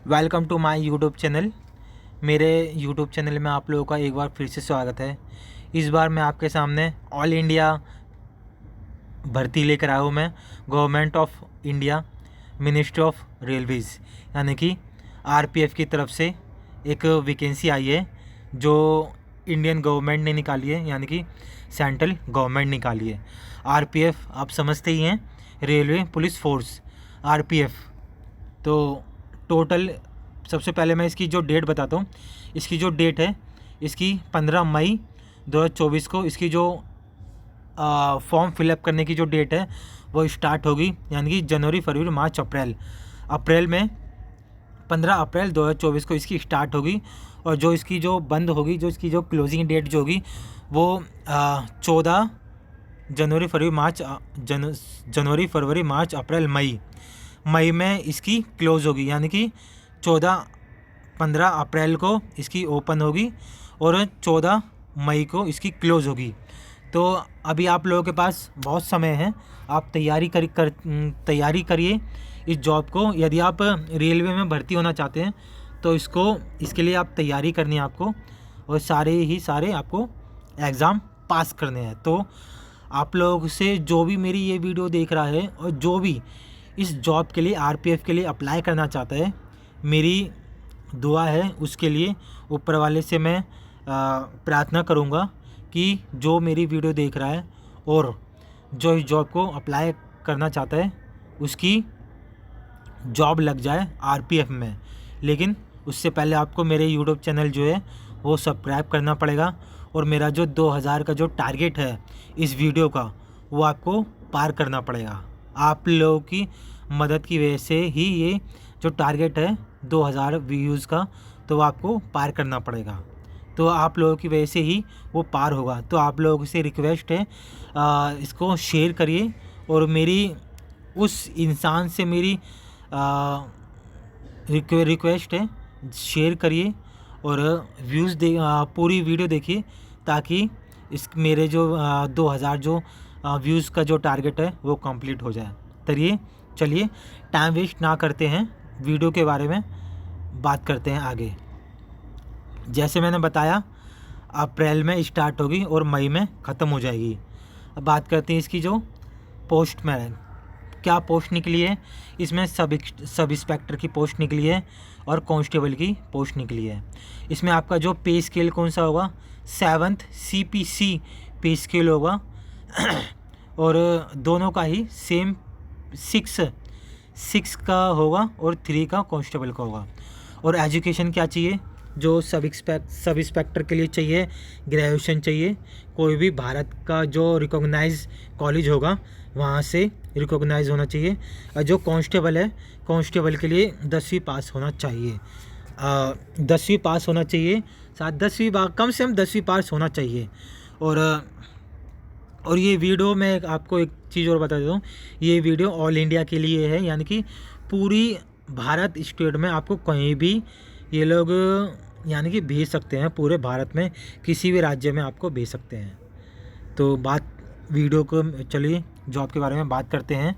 Welcome to my YouTube channel. मेरे YouTube channel में आप लोगों का एक बार फिर से स्वागत है। इस बार मैं आपके सामने ऑल इंडिया भर्ती लेकर आया हूँ। मैं government of India ministry of Railways यानी कि आरपीएफ की तरफ से एक वैकेंसी आई है जो इंडियन गवर्नमेंट ने निकाली है, यानी कि सेंट्रल गवर्नमेंट निकाली है। आरपीएफ आप समझते ही हैं, रेलवे पुलिस फोर्स आरपीएफ। तो टोटल सबसे पहले मैं इसकी जो डेट बताता हूँ। इसकी जो डेट है, इसकी 15 मई 2024 को इसकी जो फॉर्म फिलअप करने की जो डेट है वो स्टार्ट होगी, यानी कि जनवरी, फरवरी, मार्च, अप्रैल में 15 अप्रैल 2024 को इसकी स्टार्ट होगी। और जो इसकी जो बंद होगी, जो इसकी जो क्लोजिंग डेट जो होगी वो 14 जनवरी, फरवरी, मार्च, अप्रैल, मई में इसकी क्लोज़ होगी, यानी कि 15 अप्रैल को इसकी ओपन होगी और 14 मई को इसकी क्लोज़ होगी। तो अभी आप लोगों के पास बहुत समय है, आप तैयारी करिए इस जॉब को। यदि आप रेलवे में भर्ती होना चाहते हैं तो इसके लिए आप तैयारी करनी है आपको, और सारे आपको एग्ज़ाम पास करने हैं। तो आप लोग से जो भी मेरी ये वीडियो देख रहा है और जो भी इस जॉब के लिए आरपीएफ के लिए अप्लाई करना चाहता है, मेरी दुआ है उसके लिए। ऊपर वाले से मैं प्रार्थना करूँगा कि जो मेरी वीडियो देख रहा है और जो इस जॉब को अप्लाई करना चाहता है उसकी जॉब लग जाए आरपीएफ में। लेकिन उससे पहले आपको मेरे यूट्यूब चैनल जो है वो सब्सक्राइब करना पड़ेगा, और मेरा जो 2000 का जो टारगेट है इस वीडियो का वो आपको पार करना पड़ेगा। आप लोगों की मदद की वजह से ही ये जो टारगेट है 2000 व्यूज़ का, तो आपको पार करना पड़ेगा। तो आप लोगों की वजह से ही वो पार होगा। तो आप लोगों से रिक्वेस्ट है, इसको शेयर करिए, और मेरी उस इंसान से मेरी रिक्वेस्ट है, शेयर करिए और व्यूज़ पूरी वीडियो देखिए, ताकि मेरे जो 2000 जो व्यूज़ का जो टारगेट है वो कंप्लीट हो जाए। चलिए टाइम वेस्ट ना करते हैं, वीडियो के बारे में बात करते हैं आगे। जैसे मैंने बताया, अप्रैल में स्टार्ट होगी और मई में ख़त्म हो जाएगी। अब बात करते हैं इसकी जो पोस्ट में क्या पोस्ट निकली है। इसमें सब इंस्पेक्टर की पोस्ट निकली है और कांस्टेबल की पोस्ट निकली है। इसमें आपका जो पे स्केल कौन सा होगा, 7th CPC पे स्केल होगा, और दोनों का ही सेम 6 का होगा और 3 का कांस्टेबल का होगा। और एजुकेशन क्या चाहिए, जो सब इंस्पेक्टर के लिए चाहिए ग्रेजुएशन चाहिए। कोई भी भारत का जो रिकॉग्नाइज कॉलेज होगा वहाँ से रिकॉग्नाइज होना चाहिए। और जो कांस्टेबल है, कांस्टेबल के लिए 10वीं पास होना चाहिए, 10वीं पास होना चाहिए, साथ 10वीं कम से कम 10वीं पास होना चाहिए। और ये वीडियो मैं आपको एक चीज़ और बता देता हूँ, ये वीडियो ऑल इंडिया के लिए है, यानी कि पूरी भारत स्टेट में आपको कहीं भी ये लोग यानी कि भेज सकते हैं। पूरे भारत में किसी भी राज्य में आपको भेज सकते हैं। तो वीडियो को चलिए जॉब के बारे में बात करते हैं।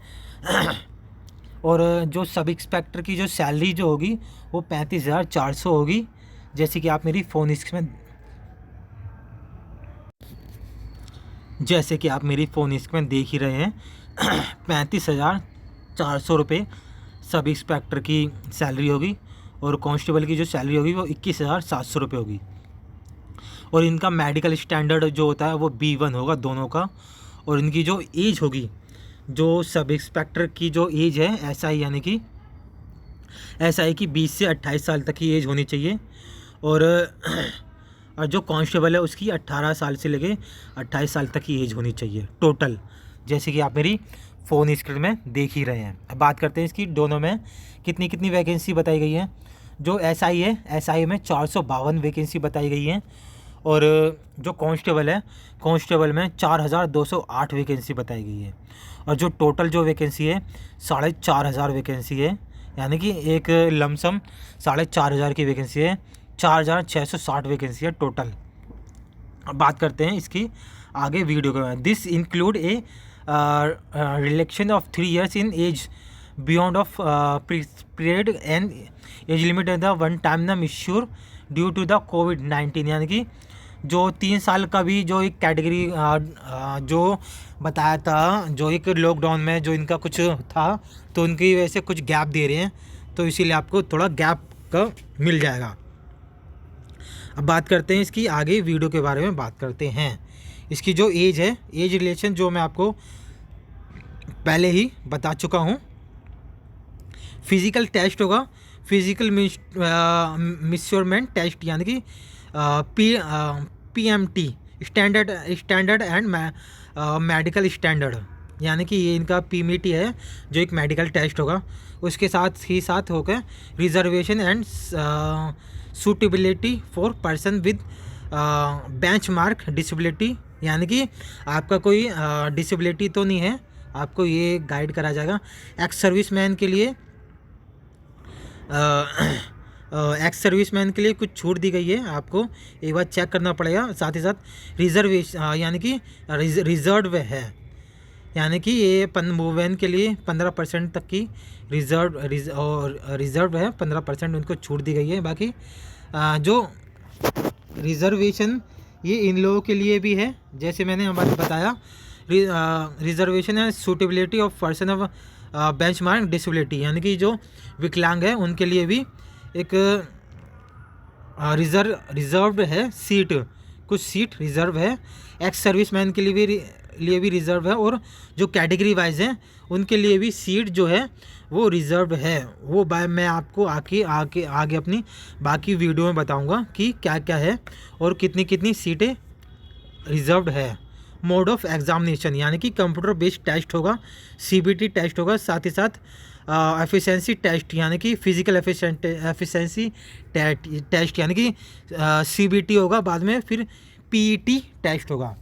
और जो सब इंस्पेक्टर की जो सैलरी जो होगी वो 35,400 होगी, जैसे कि आप मेरी फ़ोन स्क्रीन में देख ही रहे हैं। 35,400 रुपये सब इंस्पेक्टर की सैलरी होगी, और कांस्टेबल की जो सैलरी होगी वो 21,700 रुपये होगी। और इनका मेडिकल स्टैंडर्ड जो होता है वो B1 होगा दोनों का। और इनकी जो एज होगी, जो सब इंस्पेक्टर की जो एज है SI, यानी कि SI की 20 से 28 साल तक की एज होनी चाहिए। और जो कांस्टेबल है उसकी 18 साल से लेके 28 साल तक की एज होनी चाहिए टोटल, जैसे कि आप मेरी फ़ोन स्क्रीन में देख ही रहे हैं। अब बात करते हैं इसकी दोनों में कितनी वैकेंसी बताई गई है। जो SI है, SI में 452 वैकेंसी बताई गई है, और जो कांस्टेबल है, कांस्टेबल में 4,208 वैकेंसी बताई गई है। और जो टोटल जो वैकेंसी है 4,500 वैकेंसी है, यानी कि एक लमसम 4,500 की वैकेंसी है। 4,660 वैकेंसी है टोटल। अब बात करते हैं इसकी आगे वीडियो के। This include a relaxation of 3 years in age beyond of period and age limit the one time measure due to the कोविड-19, यानी कि जो 3 साल का भी जो एक कैटेगरी जो बताया था, जो एक लॉकडाउन में जो इनका कुछ था, तो उनकी वजह से कुछ गैप दे रहे हैं, तो इसीलिए आपको थोड़ा गैप का मिल जाएगा। अब बात करते हैं इसकी आगे वीडियो के बारे में बात करते हैं। इसकी जो एज है, एज रिलेशन जो मैं आपको पहले ही बता चुका हूँ। फिज़िकल टेस्ट होगा, फिज़िकल मेजरमेंट टेस्ट, यानी कि PMT standard and medical standard, यानी कि ये इनका PMT है जो एक मेडिकल टेस्ट होगा। उसके साथ होकर reservation and suitability for person with benchmark disability, यानी कि आपका कोई डिसेबिलिटी तो नहीं है, आपको ये गाइड करा जाएगा। एक्स सर्विसमैन के लिए कुछ छूट दी गई है, आपको एक बार चेक करना पड़ेगा। साथ ही साथ रिजर्वेशन यानी कि रिजर्व है, यानी कि ये वुमेन के लिए 15% तक की रिजर्व है, 15% उनको छूट दी गई है। बाकी जो रिजर्वेशन ये इन लोगों के लिए भी है, जैसे मैंने हमारे बताया, रिजर्वेशन है suitability of person of benchmark disability, यानी कि जो विकलांग है उनके लिए भी एक रिजर्व है सीट, कुछ सीट रिजर्व है। एक्स सर्विसमैन के लिए भी रिजर्व है, और जो कैटेगरी वाइज हैं उनके लिए भी सीट जो है वो रिजर्व है। वो मैं आपको आगे अपनी बाकी वीडियो में बताऊंगा कि क्या क्या है और कितनी कितनी सीटें रिजर्व्ड है। मोड ऑफ एग्जामिनेशन, यानी कि कंप्यूटर बेस्ड टेस्ट होगा, CBT टेस्ट होगा। साथ ही साथ एफिशिएंसी टेस्ट, यानी कि फिजिकल एफिशिएंसी टेस्ट, यानी कि CBT होगा, बाद में फिर PET टेस्ट होगा।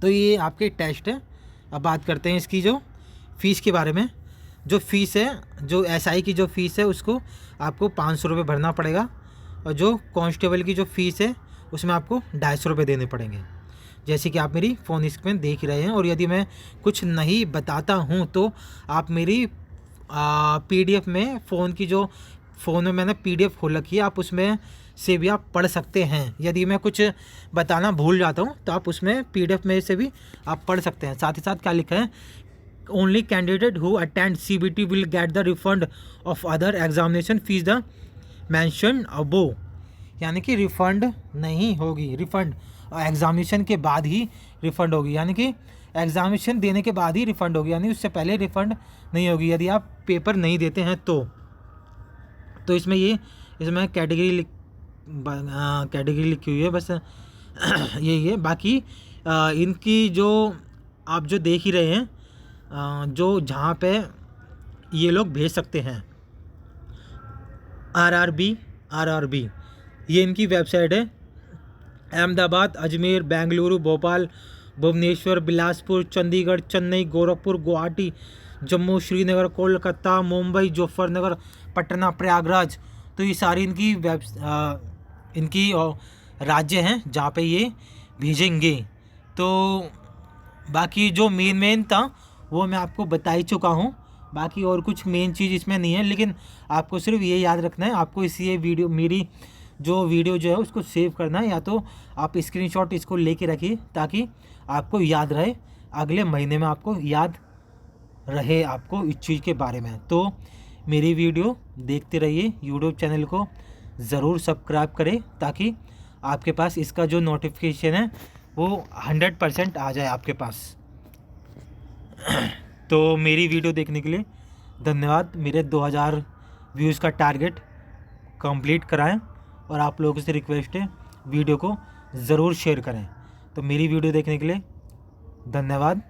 तो ये आपके टेस्ट है। अब बात करते हैं इसकी जो फ़ीस के बारे में। जो फ़ीस है, जो SI की जो फ़ीस है उसको आपको 500 रुपये भरना पड़ेगा, और जो कांस्टेबल की जो फ़ीस है उसमें आपको 250 रुपये देने पड़ेंगे, जैसे कि आप मेरी फ़ोन स्क्रीन देख ही रहे हैं। और यदि मैं कुछ नहीं बताता हूँ तो आप मेरी PDF में फ़ोन में मैंने PDF खोल रखी है, आप उसमें से भी आप पढ़ सकते हैं। यदि मैं कुछ बताना भूल जाता हूँ तो आप उसमें PDF में से भी आप पढ़ सकते हैं। साथ ही साथ क्या लिखा है, only candidate who attend CBT will get the refund of other examination fees the mention above, यानी कि रिफ़ंड नहीं होगी, रिफ़ंड एग्जामिनेशन के बाद ही रिफ़ंड होगी, यानी कि एग्जामिनेशन देने के बाद ही रिफ़ंड होगी, यानी उससे पहले रिफ़ंड नहीं होगी यदि आप पेपर नहीं देते हैं तो इसमें कैटेगरी लिखी हुई है, बस यही है। बाकी इनकी जो आप जो देख ही रहे हैं, जो जहाँ पे ये लोग भेज सकते हैं, RRB ये इनकी वेबसाइट है। अहमदाबाद, अजमेर, बेंगलुरु, भोपाल, भुवनेश्वर, बिलासपुर, चंडीगढ़, चेन्नई, गोरखपुर, गुवाहाटी, जम्मू, श्रीनगर, कोलकाता, मुंबई, मुजफ्फरनगर, पटना, प्रयागराज, तो ये सारी इनकी राज्य हैं जहाँ पे ये भेजेंगे। तो बाकी जो मेन था वो मैं आपको बता ही चुका हूँ, बाकी और कुछ मेन चीज़ इसमें नहीं है, लेकिन आपको सिर्फ ये याद रखना है, आपको मेरी जो वीडियो जो है उसको सेव करना है, या तो आप स्क्रीनशॉट इसको लेके रखिए ताकि आपको याद रहे, अगले महीने में आपको याद रहे आपको इस चीज़ के बारे में। तो मेरी वीडियो देखते रहिए, यूट्यूब चैनल को ज़रूर सब्सक्राइब करें ताकि आपके पास इसका जो नोटिफिकेशन है वो 100% आ जाए आपके पास। तो मेरी वीडियो देखने के लिए धन्यवाद। मेरे 2000 व्यूज़ का टारगेट कंप्लीट कराएं, और आप लोगों से रिक्वेस्ट है वीडियो को ज़रूर शेयर करें। तो मेरी वीडियो देखने के लिए धन्यवाद।